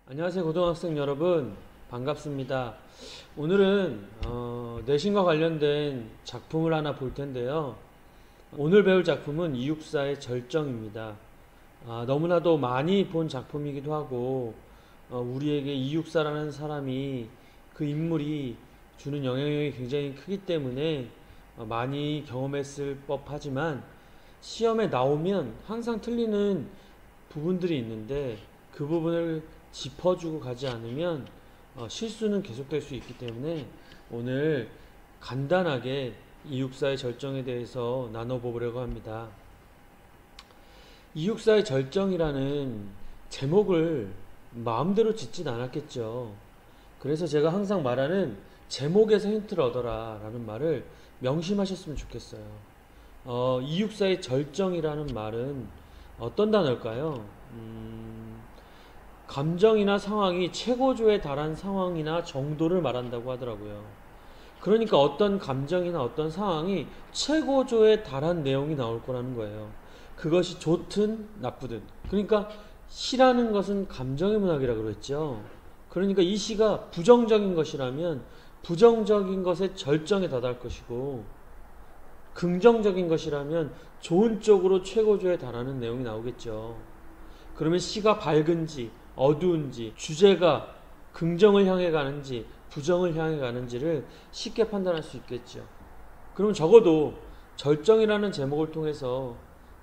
안녕하세요 고등학생 여러분, 반갑습니다. 오늘은 내신과 관련된 작품을 하나 볼 텐데요. 오늘 배울 작품은 이육사의 절정입니다. 너무나도 많이 본 작품이기도 하고 우리에게 이육사라는 사람이, 그 인물이 주는 영향력이 굉장히 크기 때문에 많이 경험했을 법하지만 시험에 나오면 항상 틀리는 부분들이 있는데 그 부분을 짚어주고 가지 않으면 실수는 계속될 수 있기 때문에 오늘 간단하게 이육사의 절정에 대해서 나눠보려고 합니다. 이육사의 절정이라는 제목을 마음대로 짓진 않았겠죠. 그래서 제가 항상 말하는 제목에서 힌트를 얻어라 라는 말을 명심하셨으면 좋겠어요. 이육사의 절정이라는 말은 어떤 단어일까요? 감정이나 상황이 최고조에 달한 상황이나 정도를 말한다고 하더라고요. 그러니까 어떤 감정이나 어떤 상황이 최고조에 달한 내용이 나올 거라는 거예요. 그것이 좋든 나쁘든. 그러니까 시라는 것은 감정의 문학이라고 그랬죠. 그러니까 이 시가 부정적인 것이라면 부정적인 것의 절정에 다다를 것이고, 긍정적인 것이라면 좋은 쪽으로 최고조에 달하는 내용이 나오겠죠. 그러면 시가 밝은지 어두운지, 주제가 긍정을 향해 가는지 부정을 향해 가는지를 쉽게 판단할 수 있겠죠. 그러면 적어도 절정이라는 제목을 통해서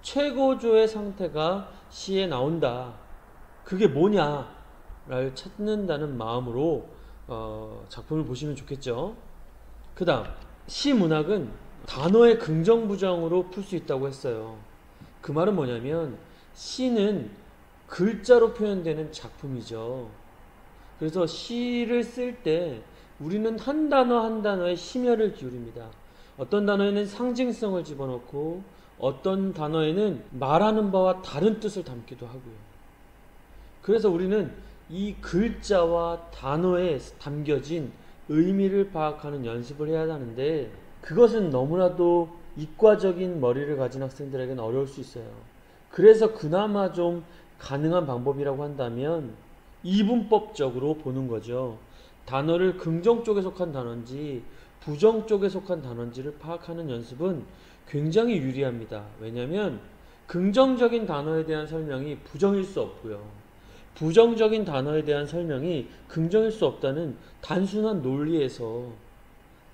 최고조의 상태가 시에 나온다, 그게 뭐냐를 찾는다는 마음으로 작품을 보시면 좋겠죠. 그 다음, 시 문학은 단어의 긍정 부정으로 풀 수 있다고 했어요. 그 말은 뭐냐면 시는 글자로 표현되는 작품이죠. 그래서 시를 쓸 때 우리는 한 단어 한 단어에 심혈을 기울입니다. 어떤 단어에는 상징성을 집어넣고 어떤 단어에는 말하는 바와 다른 뜻을 담기도 하고요. 그래서 우리는 이 글자와 단어에 담겨진 의미를 파악하는 연습을 해야 하는데, 그것은 너무나도 이과적인 머리를 가진 학생들에게는 어려울 수 있어요. 그래서 그나마 좀 가능한 방법이라고 한다면 이분법적으로 보는 거죠. 단어를 긍정 쪽에 속한 단어인지 부정 쪽에 속한 단어인지를 파악하는 연습은 굉장히 유리합니다. 왜냐하면 긍정적인 단어에 대한 설명이 부정일 수 없고요, 부정적인 단어에 대한 설명이 긍정일 수 없다는 단순한 논리에서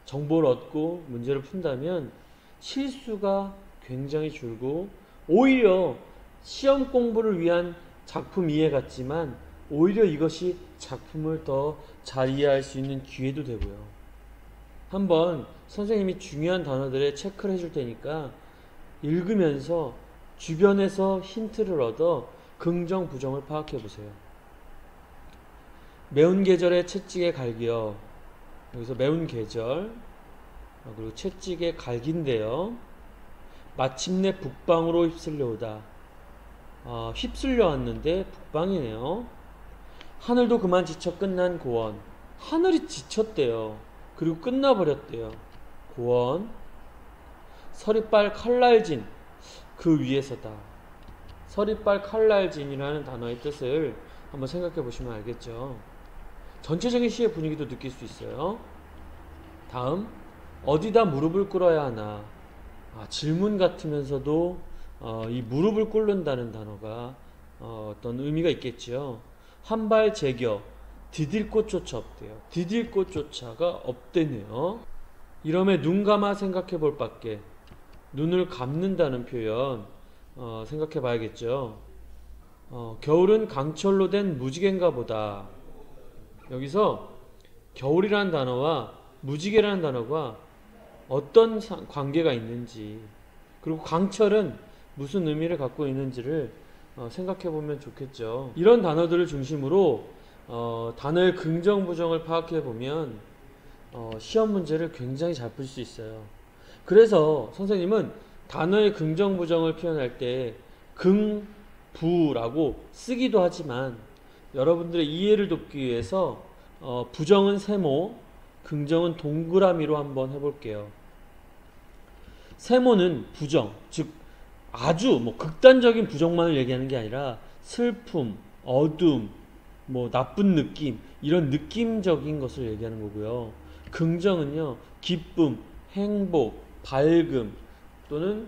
정보를 얻고 문제를 푼다면 실수가 굉장히 줄고, 오히려 시험 공부를 위한 작품 이해 같지만 오히려 이것이 작품을 더 잘 이해할 수 있는 기회도 되고요. 한번 선생님이 중요한 단어들에 체크를 해줄 테니까 읽으면서 주변에서 힌트를 얻어 긍정 부정을 파악해 보세요. 매운 계절에 채찍에 갈기여. 여기서 매운 계절, 그리고 채찍에 갈긴데요. 마침내 북방으로 휩쓸려오다. 휩쓸려 왔는데 북방이네요. 하늘도 그만 지쳐 끝난 고원. 하늘이 지쳤대요. 그리고 끝나버렸대요. 고원. 서리빨 칼날진, 그 위에서다. 서리빨 칼날진이라는 단어의 뜻을 한번 생각해 보시면 알겠죠. 전체적인 시의 분위기도 느낄 수 있어요. 다음, 어디다 무릎을 꿇어야 하나. 질문 같으면서도 이 무릎을 꿇는다는 단어가 어떤 의미가 있겠지요. 한 발 제겨 디딜 곳조차 없대요. 디딜 곳조차가 없대네요. 이러면 눈 감아 생각해 볼 밖에. 눈을 감는다는 표현 생각해 봐야겠죠. 겨울은 강철로 된 무지개인가 보다. 여기서 겨울이라는 단어와 무지개라는 단어가 어떤 관계가 있는지, 그리고 강철은 무슨 의미를 갖고 있는지를 생각해 보면 좋겠죠. 이런 단어들을 중심으로 단어의 긍정 부정을 파악해 보면 시험 문제를 굉장히 잘 풀 수 있어요. 그래서 선생님은 단어의 긍정 부정을 표현할 때 긍, 부라고 쓰기도 하지만 여러분들의 이해를 돕기 위해서 부정은 세모, 긍정은 동그라미로 한번 해볼게요. 세모는 부정, 즉 아주 뭐 극단적인 부정만을 얘기하는 게 아니라 슬픔, 어둠, 뭐 나쁜 느낌 이런 느낌적인 것을 얘기하는 거고요. 긍정은요, 기쁨, 행복, 밝음 또는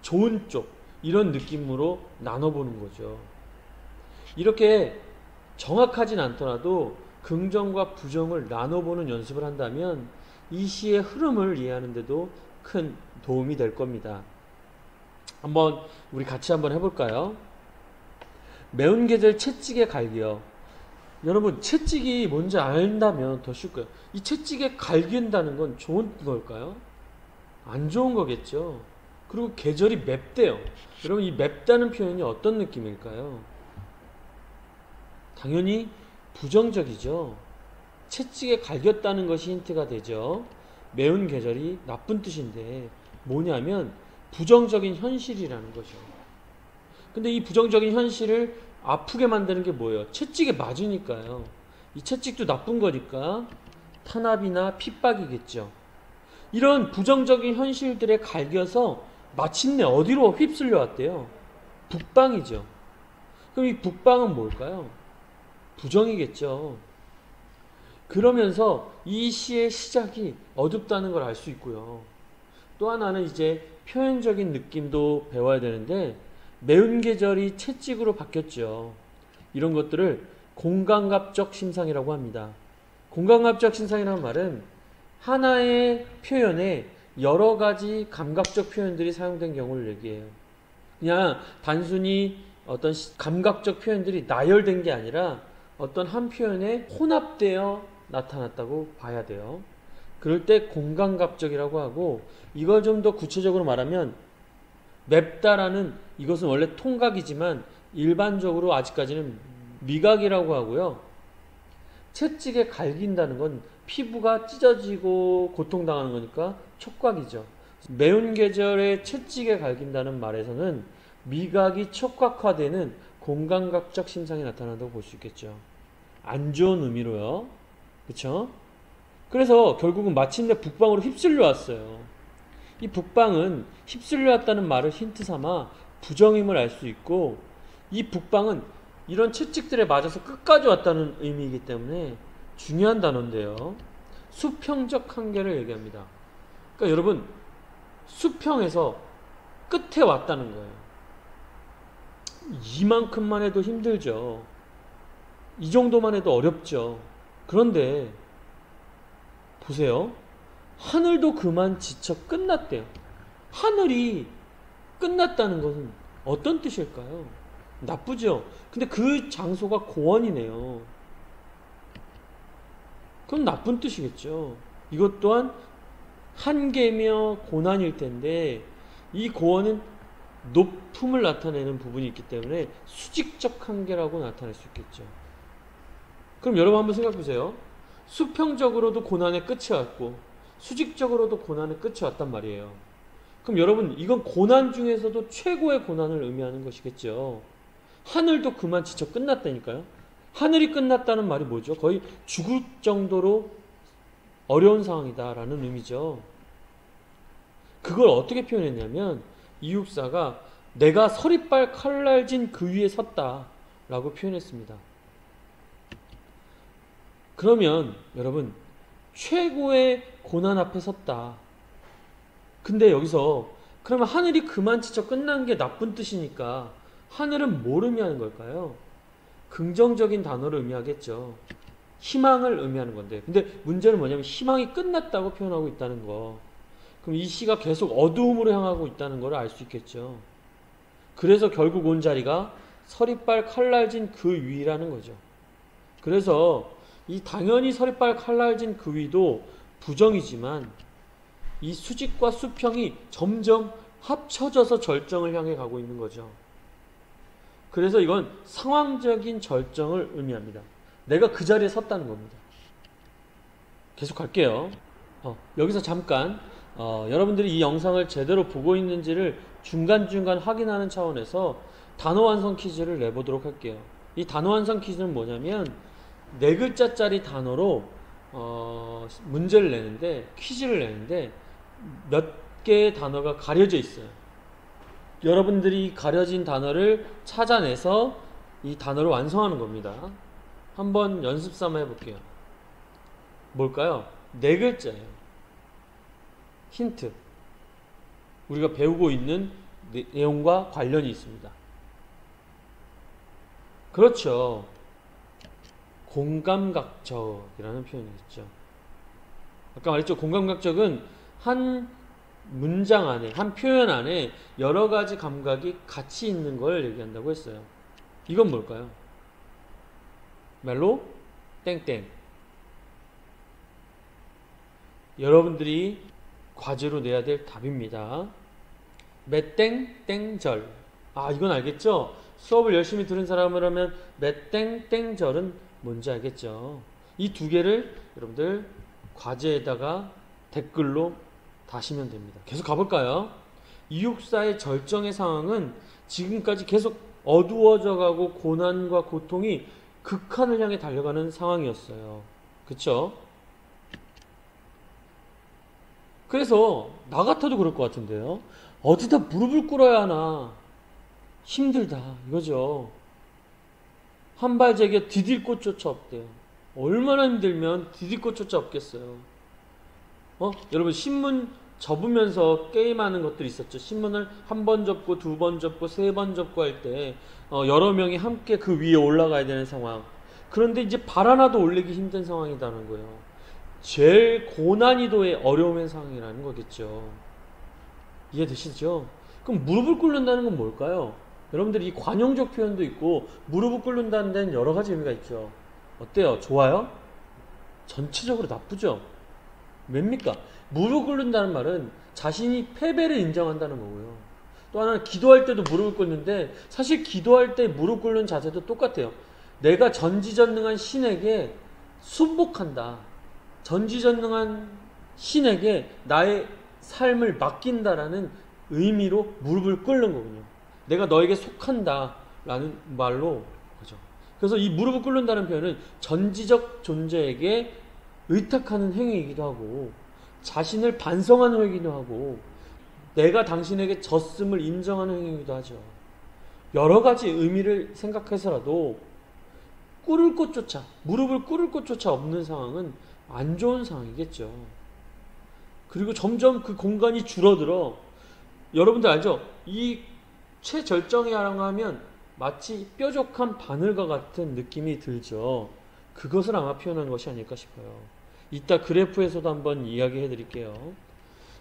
좋은 쪽 이런 느낌으로 나눠보는 거죠. 이렇게 정확하진 않더라도 긍정과 부정을 나눠보는 연습을 한다면 이 시의 흐름을 이해하는데도 큰 도움이 될 겁니다. 한번 우리 같이 한번 해볼까요? 매운 계절 채찍에 갈기요. 여러분, 채찍이 뭔지 안다면 더 쉬울 거예요. 이 채찍에 갈긴다는 건 좋은 걸까요? 안 좋은 거겠죠. 그리고 계절이 맵대요. 여러분, 이 맵다는 표현이 어떤 느낌일까요? 당연히 부정적이죠. 채찍에 갈겼다는 것이 힌트가 되죠. 매운 계절이 나쁜 뜻인데 뭐냐면 부정적인 현실이라는 거죠. 근데 이 부정적인 현실을 아프게 만드는 게 뭐예요? 채찍에 맞으니까요. 이 채찍도 나쁜 거니까 탄압이나 핍박이겠죠. 이런 부정적인 현실들에 갈겨서 마침내 어디로 휩쓸려 왔대요? 북방이죠. 그럼 이 북방은 뭘까요? 부정이겠죠. 그러면서 이 시의 시작이 어둡다는 걸 알 수 있고요. 또 하나는 이제 표현적인 느낌도 배워야 되는데 매운 계절이 채찍으로 바뀌었죠. 이런 것들을 공감갑적 심상이라고 합니다. 공감갑적 심상이라는 말은 하나의 표현에 여러 가지 감각적 표현들이 사용된 경우를 얘기해요. 그냥 단순히 어떤 감각적 표현들이 나열된 게 아니라 어떤 한 표현에 혼합되어 나타났다고 봐야 돼요. 그럴 때 공감갑적이라고 하고, 이걸 좀 더 구체적으로 말하면 맵다라는 이것은 원래 통각이지만 일반적으로 아직까지는 미각이라고 하고요. 채찍에 갈긴다는 건 피부가 찢어지고 고통당하는 거니까 촉각이죠. 매운 계절에 채찍에 갈긴다는 말에서는 미각이 촉각화되는 공감각적 심상이 나타난다고 볼 수 있겠죠. 안 좋은 의미로요. 그렇죠? 그래서 결국은 마침내 북방으로 휩쓸려 왔어요. 이 북방은 휩쓸려 왔다는 말을 힌트 삼아 부정임을 알 수 있고, 이 북방은 이런 채찍들에 맞아서 끝까지 왔다는 의미이기 때문에 중요한 단어인데요. 수평적 한계를 얘기합니다. 그러니까 여러분, 수평에서 끝에 왔다는 거예요. 이만큼만 해도 힘들죠. 이 정도만 해도 어렵죠. 그런데 보세요. 하늘도 그만 지쳐 끝났대요. 하늘이 끝났다는 것은 어떤 뜻일까요? 나쁘죠. 근데 그 장소가 고원이네요. 그럼 나쁜 뜻이겠죠. 이것 또한 한계며 고난일 텐데, 이 고원은 높음을 나타내는 부분이 있기 때문에 수직적 한계라고 나타낼 수 있겠죠. 그럼 여러분 한번 생각해 보세요. 수평적으로도 고난의 끝이 왔고 수직적으로도 고난의 끝이 왔단 말이에요. 그럼 여러분, 이건 고난 중에서도 최고의 고난을 의미하는 것이겠죠. 하늘도 그만 지쳐 끝났다니까요. 하늘이 끝났다는 말이 뭐죠? 거의 죽을 정도로 어려운 상황이다라는 의미죠. 그걸 어떻게 표현했냐면 이육사가 내가 서리빨 칼날진 그 위에 섰다라고 표현했습니다. 그러면 여러분, 최고의 고난 앞에 섰다. 근데 여기서 그러면 하늘이 그만 지쳐 끝난 게 나쁜 뜻이니까 하늘은 뭘 의미하는 걸까요? 긍정적인 단어를 의미하겠죠. 희망을 의미하는 건데, 근데 문제는 뭐냐면 희망이 끝났다고 표현하고 있다는 거. 그럼 이 시가 계속 어두움으로 향하고 있다는 걸 알 수 있겠죠. 그래서 결국 온 자리가 서리빨 칼날진 그 위라는 거죠. 그래서 이 당연히 서리빨 칼날진 그 위도 부정이지만 이 수직과 수평이 점점 합쳐져서 절정을 향해 가고 있는 거죠. 그래서 이건 상황적인 절정을 의미합니다. 내가 그 자리에 섰다는 겁니다. 계속 갈게요. 여기서 잠깐 여러분들이 이 영상을 제대로 보고 있는지를 중간중간 확인하는 차원에서 단어 완성 퀴즈를 내보도록 할게요. 이 단어 완성 퀴즈는 뭐냐면 4글자짜리 단어로 문제를 내는데, 퀴즈를 내는데 몇 개의 단어가 가려져 있어요. 여러분들이 가려진 단어를 찾아내서 이 단어를 완성하는 겁니다. 한번 연습 삼아 해볼게요. 뭘까요? 네 글자예요. 힌트. 우리가 배우고 있는 내용과 관련이 있습니다. 그렇죠. 공감각적이라는 표현이겠죠. 아까 말했죠. 공감각적은 한 문장 안에, 한 표현 안에 여러 가지 감각이 같이 있는 걸 얘기한다고 했어요. 이건 뭘까요? 말로 땡땡. 여러분들이 과제로 내야 될 답입니다. 매땡 땡절. 아, 이건 알겠죠? 수업을 열심히 들은 사람이라면 매땡 땡절은 뭔지 알겠죠? 이 두 개를 여러분들 과제에다가 댓글로 다시면 됩니다. 계속 가볼까요? 이육사의 절정의 상황은 지금까지 계속 어두워져 가고 고난과 고통이 극한을 향해 달려가는 상황이었어요. 그쵸? 그래서 나 같아도 그럴 것 같은데요. 어디다 무릎을 꿇어야 하나. 힘들다 이거죠. 한 발 제겨 디딜 곳조차 없대요. 얼마나 힘들면 디딜 곳조차 없겠어요. 여러분 신문 접으면서 게임하는 것들이 있었죠. 신문을 한 번 접고 두 번 접고 세 번 접고 할 때 여러 명이 함께 그 위에 올라가야 되는 상황. 그런데 이제 발 하나도 올리기 힘든 상황이라는 거예요. 제일 고난이도의 어려움의 상황이라는 거겠죠. 이해되시죠? 그럼 무릎을 꿇는다는 건 뭘까요? 여러분들이 이 관용적 표현도 있고 무릎을 꿇는다는 데는 여러 가지 의미가 있죠. 어때요? 좋아요? 전체적으로 나쁘죠? 왜입니까? 무릎 꿇는다는 말은 자신이 패배를 인정한다는 거고요. 또 하나는 기도할 때도 무릎을 꿇는데 사실 기도할 때 무릎 꿇는 자세도 똑같아요. 내가 전지전능한 신에게 순복한다. 전지전능한 신에게 나의 삶을 맡긴다라는 의미로 무릎을 꿇는 거군요. 내가 너에게 속한다 라는 말로 그죠. 그래서 이 무릎을 꿇는다는 표현은 전지적 존재에게 의탁하는 행위이기도 하고 자신을 반성하는 행위이기도 하고 내가 당신에게 졌음을 인정하는 행위이기도 하죠. 여러 가지 의미를 생각해서라도 꿇을 곳조차 무릎을 꿇을 곳조차 없는 상황은 안 좋은 상황이겠죠. 그리고 점점 그 공간이 줄어들어. 여러분들 알죠? 이 최절정이라고 하면 마치 뾰족한 바늘과 같은 느낌이 들죠. 그것을 아마 표현하는 것이 아닐까 싶어요. 이따 그래프에서도 한번 이야기해 드릴게요.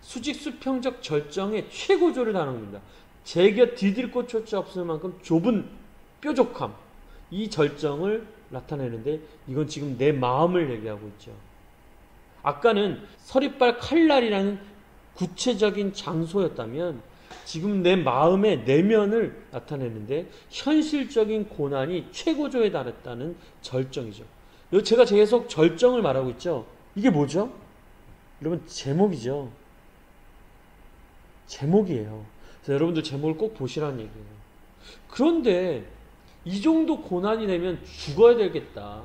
수직수평적 절정의 최고조를 다루는 겁니다. 제겨 디딜 곳조차 없을 만큼 좁은 뾰족함. 이 절정을 나타내는데 이건 지금 내 마음을 얘기하고 있죠. 아까는 서리빨 칼날이라는 구체적인 장소였다면 지금 내 마음의 내면을 나타내는데 현실적인 고난이 최고조에 달했다는 절정이죠. 제가 계속 절정을 말하고 있죠. 이게 뭐죠? 여러분 제목이죠. 제목이에요. 그래서 여러분들 제목을 꼭 보시라는 얘기예요. 그런데 이 정도 고난이 되면 죽어야 되겠다.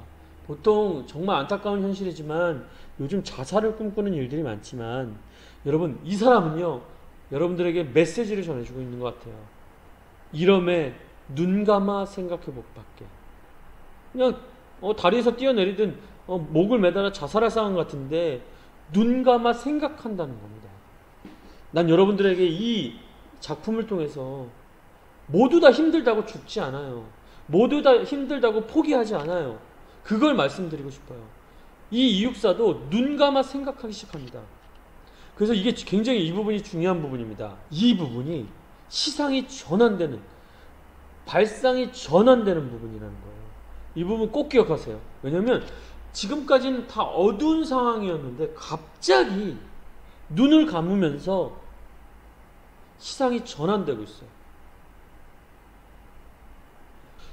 보통 정말 안타까운 현실이지만 요즘 자살을 꿈꾸는 일들이 많지만 여러분 이 사람은요 여러분들에게 메시지를 전해주고 있는 것 같아요. 이러면 눈 감아 생각해 볼 밖에. 그냥 다리에서 뛰어내리든 목을 매달아 자살할 상황 같은데 눈 감아 생각한다는 겁니다. 난 여러분들에게 이 작품을 통해서 모두 다 힘들다고 죽지 않아요. 모두 다 힘들다고 포기하지 않아요. 그걸 말씀드리고 싶어요. 이 이육사도 눈 감아 생각하기 시작합니다. 그래서 이게 굉장히 이 부분이 중요한 부분입니다. 이 부분이 시상이 전환되는, 발상이 전환되는 부분이라는 거예요. 이 부분 꼭 기억하세요. 왜냐하면 지금까지는 다 어두운 상황이었는데 갑자기 눈을 감으면서 시상이 전환되고 있어요.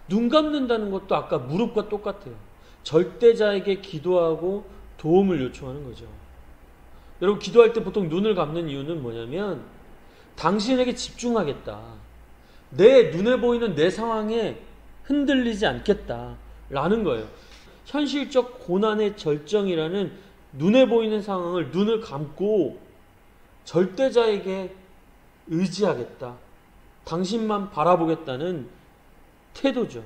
눈 감는다는 것도 아까 무릎과 똑같아요. 절대자에게 기도하고 도움을 요청하는 거죠. 여러분 기도할 때 보통 눈을 감는 이유는 뭐냐면 당신에게 집중하겠다. 내 눈에 보이는 내 상황에 흔들리지 않겠다라는 거예요. 현실적 고난의 절정이라는 눈에 보이는 상황을 눈을 감고 절대자에게 의지하겠다. 당신만 바라보겠다는 태도죠.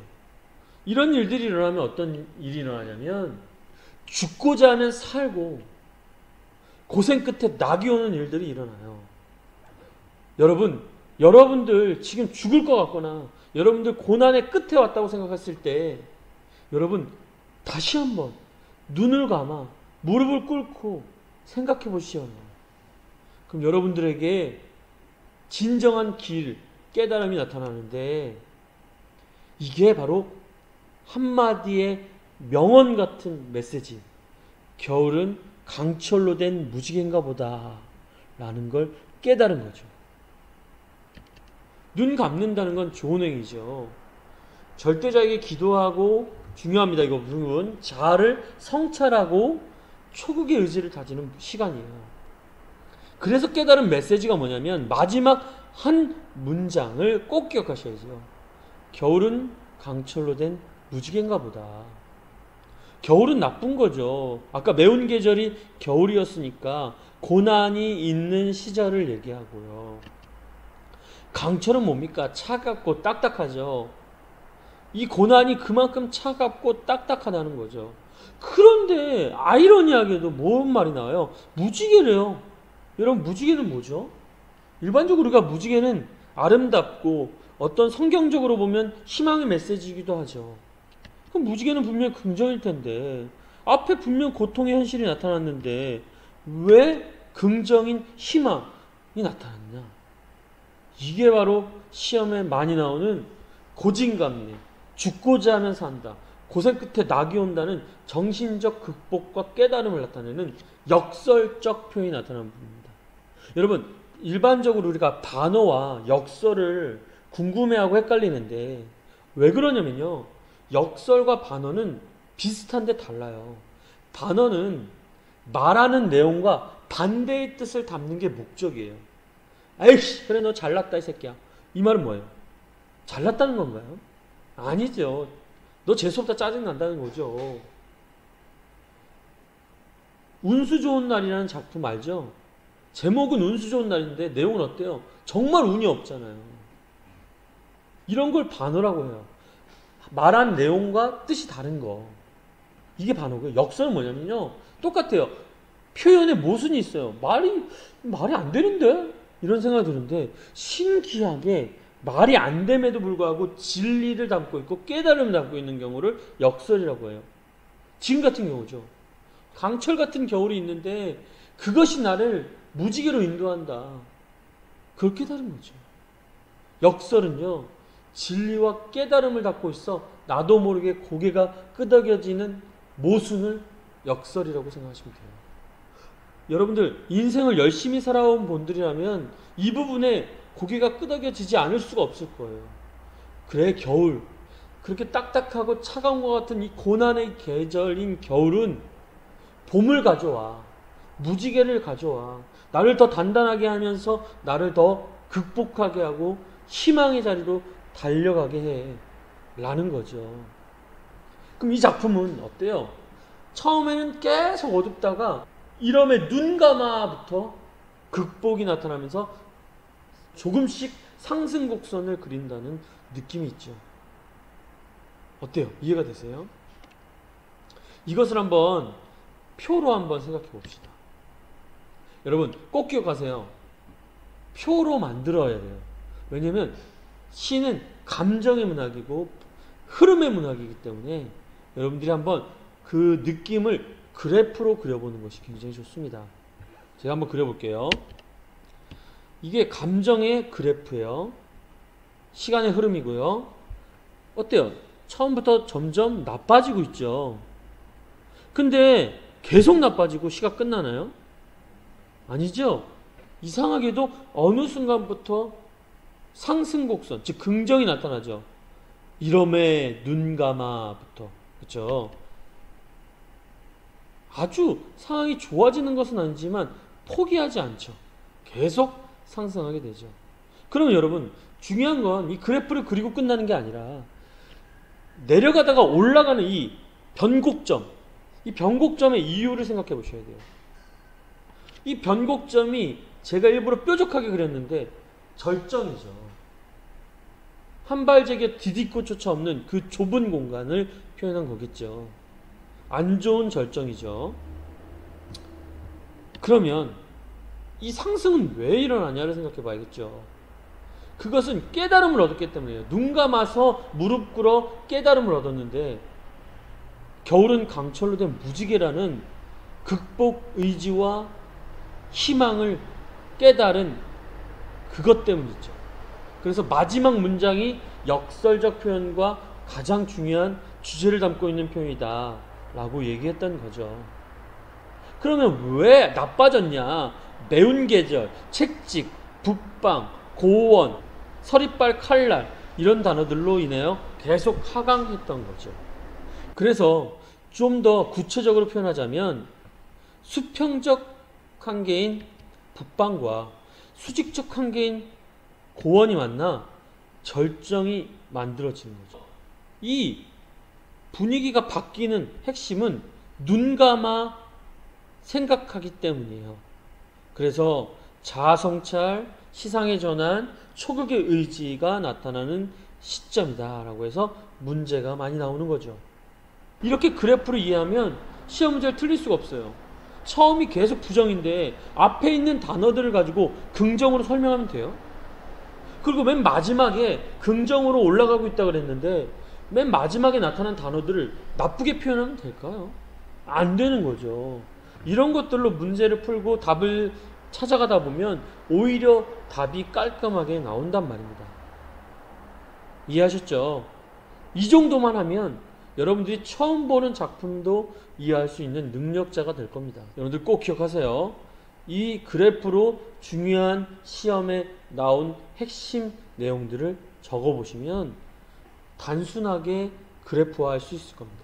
이런 일들이 일어나면 어떤 일이 일어나냐면 죽고자 하면 살고 고생 끝에 낙이 오는 일들이 일어나요. 여러분들 지금 죽을 것 같거나 여러분들 고난의 끝에 왔다고 생각했을 때 여러분 다시 한번 눈을 감아 무릎을 꿇고 생각해 보시오. 그럼 여러분들에게 진정한 길, 깨달음이 나타나는데 이게 바로 한마디의 명언 같은 메시지. 겨울은 강철로 된 무지개인가 보다 라는 걸 깨달은 거죠. 눈 감는다는 건 좋은 행위죠. 절대자에게 기도하고 중요합니다. 이거 부분 자아를 성찰하고 초국의 의지를 다지는 시간이에요. 그래서 깨달은 메시지가 뭐냐면 마지막 한 문장을 꼭 기억하셔야죠. 겨울은 강철로 된 무지개인가 보다. 겨울은 나쁜 거죠. 아까 매운 계절이 겨울이었으니까 고난이 있는 시절을 얘기하고요. 강철은 뭡니까? 차갑고 딱딱하죠. 이 고난이 그만큼 차갑고 딱딱하다는 거죠. 그런데 아이러니하게도 뭔 말이 나와요? 무지개래요. 여러분 무지개는 뭐죠? 일반적으로 우리가 무지개는 아름답고 어떤 성경적으로 보면 희망의 메시지이기도 하죠. 그럼 무지개는 분명히 긍정일 텐데 앞에 분명 고통의 현실이 나타났는데 왜 긍정인 희망이 나타났냐? 이게 바로 시험에 많이 나오는 고진감래, 죽고자 하면 산다, 고생 끝에 낙이 온다는 정신적 극복과 깨달음을 나타내는 역설적 표현이 나타나는 부분입니다. 여러분, 일반적으로 우리가 반어와 역설을 궁금해하고 헷갈리는데 왜 그러냐면요. 역설과 반어는 비슷한데 달라요. 반어는 말하는 내용과 반대의 뜻을 담는 게 목적이에요. 에이씨, 그래 너 잘났다 이 새끼야. 이 말은 뭐예요? 잘났다는 건가요? 아니죠. 너 재수없다 짜증난다는 거죠. 운수 좋은 날이라는 작품 알죠? 제목은 운수 좋은 날인데 내용은 어때요? 정말 운이 없잖아요. 이런 걸 반어라고 해요. 말한 내용과 뜻이 다른 거. 이게 반어고요. 역설은 뭐냐면요. 똑같아요. 표현에 모순이 있어요. 말이 안 되는데? 이런 생각이 드는데 신기하게 말이 안 됨에도 불구하고 진리를 담고 있고 깨달음을 담고 있는 경우를 역설이라고 해요. 지금 같은 경우죠. 강철 같은 겨울이 있는데 그것이 나를 무지개로 인도한다. 그걸 깨달은 거죠. 역설은요. 진리와 깨달음을 담고 있어 나도 모르게 고개가 끄덕여지는 모순을 역설이라고 생각하시면 돼요. 여러분들 인생을 열심히 살아온 분들이라면 이 부분에 고개가 끄덕여지지 않을 수가 없을 거예요. 그래 겨울 그렇게 딱딱하고 차가운 것 같은 이 고난의 계절인 겨울은 봄을 가져와. 무지개를 가져와. 나를 더 단단하게 하면서 나를 더 극복하게 하고 희망의 자리로 달려가게 해 라는 거죠. 그럼 이 작품은 어때요? 처음에는 계속 어둡다가 이러면 눈 감아부터 극복이 나타나면서 조금씩 상승 곡선을 그린다는 느낌이 있죠. 어때요? 이해가 되세요? 이것을 한번 표로 한번 생각해 봅시다. 여러분 꼭 기억하세요. 표로 만들어야 돼요. 왜냐하면 시는 감정의 문학이고 흐름의 문학이기 때문에 여러분들이 한번 그 느낌을 그래프로 그려보는 것이 굉장히 좋습니다. 제가 한번 그려볼게요. 이게 감정의 그래프예요. 시간의 흐름이고요. 어때요? 처음부터 점점 나빠지고 있죠. 근데 계속 나빠지고 시가 끝나나요? 아니죠. 이상하게도 어느 순간부터 상승곡선, 즉 긍정이 나타나죠. 이러매 눈 감아부터. 그렇죠? 아주 상황이 좋아지는 것은 아니지만 포기하지 않죠. 계속 상승하게 되죠. 그러면 여러분 중요한 건 이 그래프를 그리고 끝나는 게 아니라 내려가다가 올라가는 이 변곡점, 이 변곡점의 이유를 생각해 보셔야 돼요. 이 변곡점이 제가 일부러 뾰족하게 그렸는데 절정이죠. 한 발제겨 디디고조차 없는 그 좁은 공간을 표현한 거겠죠. 안 좋은 절정이죠. 그러면 이 상승은 왜 일어나냐를 생각해 봐야겠죠. 그것은 깨달음을 얻었기 때문이에요. 눈 감아서 무릎 꿇어 깨달음을 얻었는데 겨울은 강철로 된 무지개라는 극복 의지와 희망을 깨달은 그것 때문이죠. 그래서 마지막 문장이 역설적 표현과 가장 중요한 주제를 담고 있는 표현이다 라고 얘기했던 거죠. 그러면 왜 나빠졌냐? 매운 계절, 채찍, 북방, 고원, 서리빨, 칼날 이런 단어들로 인해요 계속 하강했던 거죠. 그래서 좀 더 구체적으로 표현하자면 수평적 한계인 북방과 수직적 한계인 고원이 만나 절정이 만들어지는 거죠. 이 분위기가 바뀌는 핵심은 눈 감아 생각하기 때문이에요. 그래서 자아성찰, 시상의 전환, 초극의 의지가 나타나는 시점이다 라고 해서 문제가 많이 나오는 거죠. 이렇게 그래프를 이해하면 시험 문제를 틀릴 수가 없어요. 처음이 계속 부정인데 앞에 있는 단어들을 가지고 긍정으로 설명하면 돼요. 그리고 맨 마지막에 긍정으로 올라가고 있다고 그랬는데 맨 마지막에 나타난 단어들을 나쁘게 표현하면 될까요? 안 되는 거죠. 이런 것들로 문제를 풀고 답을 찾아가다 보면 오히려 답이 깔끔하게 나온단 말입니다. 이해하셨죠? 이 정도만 하면 여러분들이 처음 보는 작품도 이해할 수 있는 능력자가 될 겁니다. 여러분들 꼭 기억하세요. 이 그래프로 중요한 시험에 나온 핵심 내용들을 적어보시면 단순하게 그래프화할 수 있을 겁니다.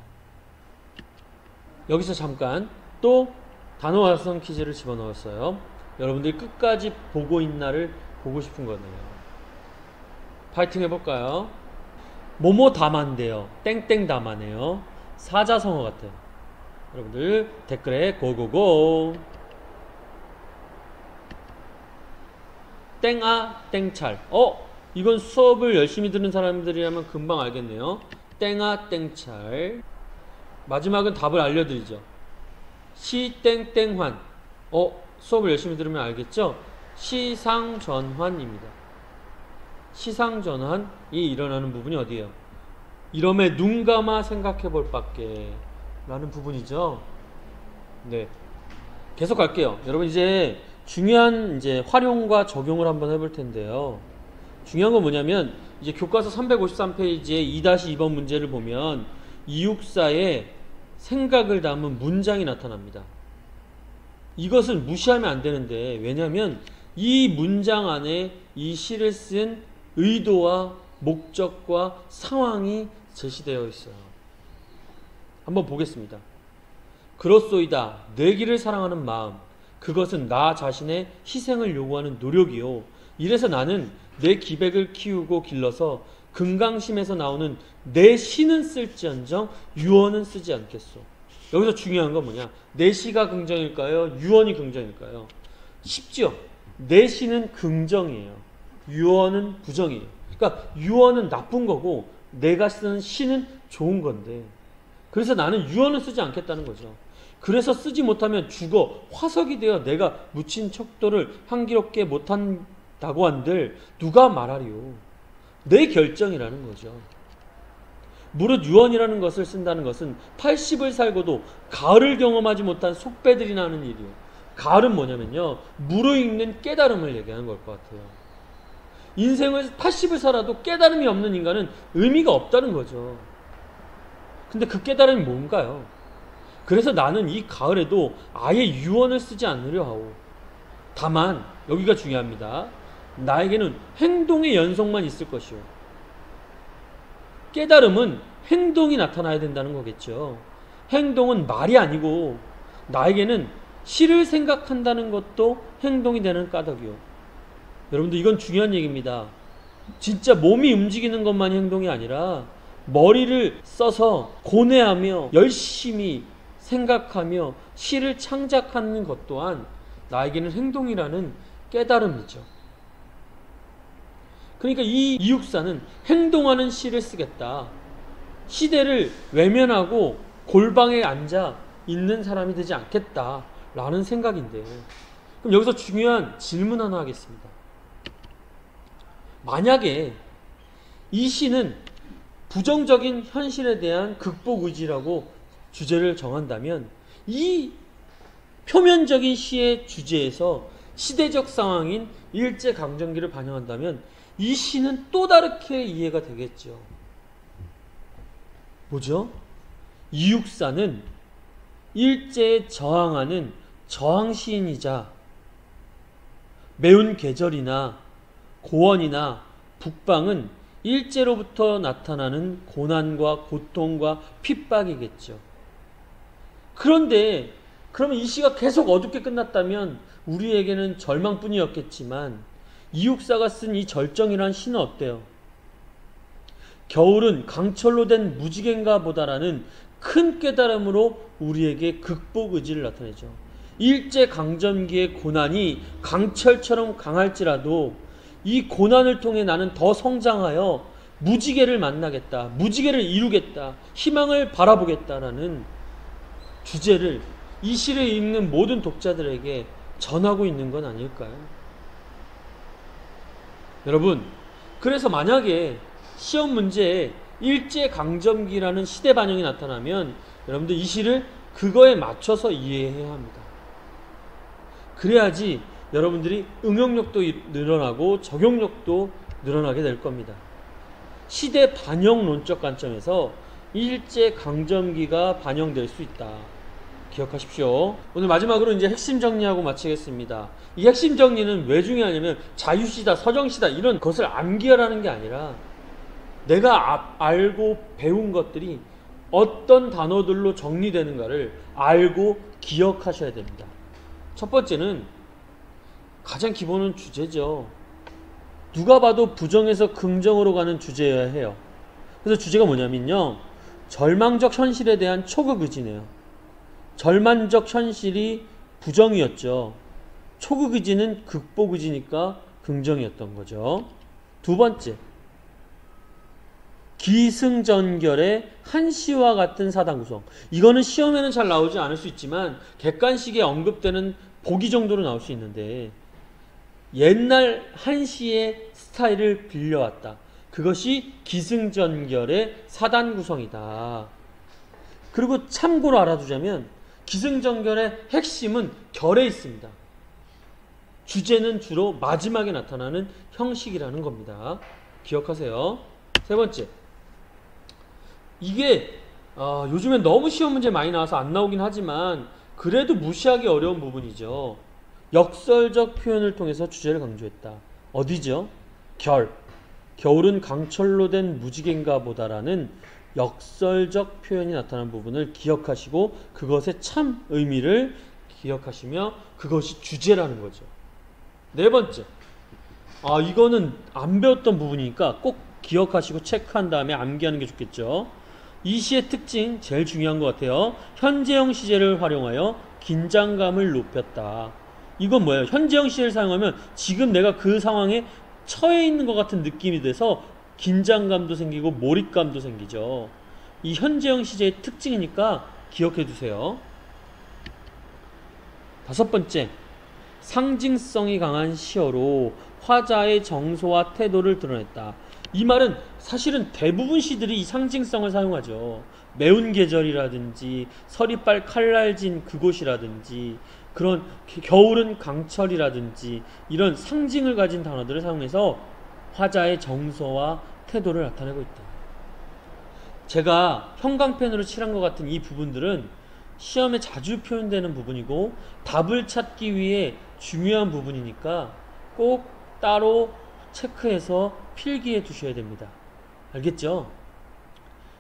여기서 잠깐 또 단어 완성 퀴즈를 집어넣었어요. 여러분들이 끝까지 보고 있나를 보고 싶은 거네요. 파이팅 해볼까요? 뭐뭐 담한대요. 땡땡 담아네요. 사자성어 같아요. 여러분들 댓글에 고고고. 땡아 땡찰. 이건 수업을 열심히 듣는 사람들이라면 금방 알겠네요. 땡아 땡찰. 마지막은 답을 알려드리죠. 시땡땡환. 수업을 열심히 들으면 알겠죠? 시상전환입니다. 시상전환이 일어나는 부분이 어디예요? 이름에 눈 감아 생각해 볼 밖에 라는 부분이죠. 네. 계속 갈게요. 여러분 이제 중요한 활용과 적용을 한번 해볼 텐데요. 중요한 건 뭐냐면 이제 교과서 353페이지에 2-2번 문제를 보면 이육사의 생각을 담은 문장이 나타납니다. 이것을 무시하면 안 되는데 왜냐하면 이 문장 안에 이 시를 쓴 의도와 목적과 상황이 제시되어 있어요. 한번 보겠습니다. 그렇소이다. 내 길을 사랑하는 마음. 그것은 나 자신의 희생을 요구하는 노력이요. 이래서 나는 내 기백을 키우고 길러서 금강심에서 나오는 내 시는 쓸지언정 유언은 쓰지 않겠소. 여기서 중요한 건 뭐냐? 내 시가 긍정일까요? 유언이 긍정일까요? 쉽죠? 내 시는 긍정이에요. 유언은 부정이에요. 그러니까 유언은 나쁜 거고 내가 쓰는 시는 좋은 건데 그래서 나는 유언을 쓰지 않겠다는 거죠. 그래서 쓰지 못하면 죽어 화석이 되어 내가 묻힌 척도를 향기롭게 못한다고 한들 누가 말하리요. 내 결정이라는 거죠. 무릇 유언이라는 것을 쓴다는 것은 80을 살고도 가을을 경험하지 못한 속배들이 나는 일이에요. 가을은 뭐냐면요, 무르익는 깨달음을 얘기하는 걸 것 같아요. 인생을 80을 살아도 깨달음이 없는 인간은 의미가 없다는 거죠. 근데 그 깨달음이 뭔가요? 그래서 나는 이 가을에도 아예 유언을 쓰지 않으려 하오. 다만 여기가 중요합니다. 나에게는 행동의 연속만 있을 것이오. 깨달음은 행동이 나타나야 된다는 거겠죠. 행동은 말이 아니고 나에게는 시를 생각한다는 것도 행동이 되는 까닭이요. 여러분들 이건 중요한 얘기입니다. 진짜 몸이 움직이는 것만이 행동이 아니라 머리를 써서 고뇌하며 열심히 생각하며 시를 창작하는 것 또한 나에게는 행동이라는 깨달음이죠. 그러니까 이 이육사는 행동하는 시를 쓰겠다. 시대를 외면하고 골방에 앉아 있는 사람이 되지 않겠다라는 생각인데, 그럼 여기서 중요한 질문 하나 하겠습니다. 만약에 이 시는 부정적인 현실에 대한 극복 의지라고 주제를 정한다면, 이 표면적인 시의 주제에서 시대적 상황인 일제강점기를 반영한다면 이 시는 또 다르게 이해가 되겠죠. 뭐죠? 이육사는 일제에 저항하는 저항시인이자 매운 계절이나 고원이나 북방은 일제로부터 나타나는 고난과 고통과 핍박이겠죠. 그런데 그러면 이 시가 계속 어둡게 끝났다면 우리에게는 절망뿐이었겠지만, 이육사가 쓴 이 절정이란 시는 어때요? 겨울은 강철로 된 무지개인가 보다라는 큰 깨달음으로 우리에게 극복 의지를 나타내죠. 일제강점기의 고난이 강철처럼 강할지라도 이 고난을 통해 나는 더 성장하여 무지개를 만나겠다, 무지개를 이루겠다, 희망을 바라보겠다라는 주제를 이 시를 읽는 모든 독자들에게 전하고 있는 건 아닐까요? 여러분, 그래서 만약에 시험 문제에 일제강점기라는 시대 반영이 나타나면 여러분들 이 시를 그거에 맞춰서 이해해야 합니다. 그래야지 여러분들이 응용력도 늘어나고 적용력도 늘어나게 될 겁니다. 시대 반영론적 관점에서 일제강점기가 반영될 수 있다. 기억하십시오. 오늘 마지막으로 이제 핵심 정리하고 마치겠습니다. 이 핵심 정리는 왜 중요하냐면 자유시다, 서정시다 이런 것을 암기하라는 게 아니라 내가 알고 배운 것들이 어떤 단어들로 정리되는가를 알고 기억하셔야 됩니다. 첫 번째는 가장 기본은 주제죠. 누가 봐도 부정에서 긍정으로 가는 주제여야 해요. 그래서 주제가 뭐냐면요, 절망적 현실에 대한 초극 의지네요. 절망적 현실이 부정이었죠. 초극 의지는 극복 의지니까 긍정이었던 거죠. 두 번째, 기승전결의 한시와 같은 사단 구성. 이거는 시험에는 잘 나오지 않을 수 있지만 객관식에 언급되는 보기 정도로 나올 수 있는데, 옛날 한시의 스타일을 빌려왔다. 그것이 기승전결의 사단 구성이다. 그리고 참고로 알아두자면 기승전결의 핵심은 결에 있습니다. 주제는 주로 마지막에 나타나는 형식이라는 겁니다. 기억하세요. 세 번째, 이게 요즘엔 너무 시험 문제 많이 나와서 안 나오긴 하지만 그래도 무시하기 어려운 부분이죠. 역설적 표현을 통해서 주제를 강조했다. 어디죠? 겨울은 강철로 된 무지개인가 보다라는 역설적 표현이 나타난 부분을 기억하시고 그것의 참 의미를 기억하시며 그것이 주제라는 거죠. 네 번째, 이거는 안 배웠던 부분이니까 꼭 기억하시고 체크한 다음에 암기하는 게 좋겠죠. 이 시의 특징 제일 중요한 것 같아요. 현재형 시제를 활용하여 긴장감을 높였다. 이건 뭐예요? 현재형 시제를 사용하면 지금 내가 그 상황에 처해 있는 것 같은 느낌이 돼서 긴장감도 생기고 몰입감도 생기죠. 이 현재형 시제의 특징이니까 기억해 두세요. 다섯 번째, 상징성이 강한 시어로 화자의 정서와 태도를 드러냈다. 이 말은 사실은 대부분 시들이 이 상징성을 사용하죠. 매운 계절이라든지 서리빨 칼날진 그곳이라든지 그런 겨울은 강철이라든지 이런 상징을 가진 단어들을 사용해서 화자의 정서와 태도를 나타내고 있다. 제가 형광펜으로 칠한 것 같은 이 부분들은 시험에 자주 표현되는 부분이고 답을 찾기 위해 중요한 부분이니까 꼭 따로 체크해서 필기해 두셔야 됩니다. 알겠죠?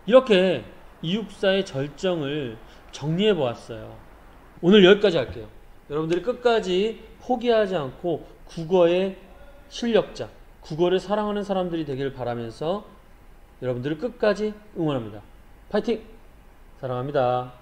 이렇게 이육사의 절정을 정리해 보았어요. 오늘 여기까지 할게요. 여러분들이 끝까지 포기하지 않고 국어의 실력자, 국어를 사랑하는 사람들이 되기를 바라면서 여러분들을 끝까지 응원합니다. 파이팅! 사랑합니다.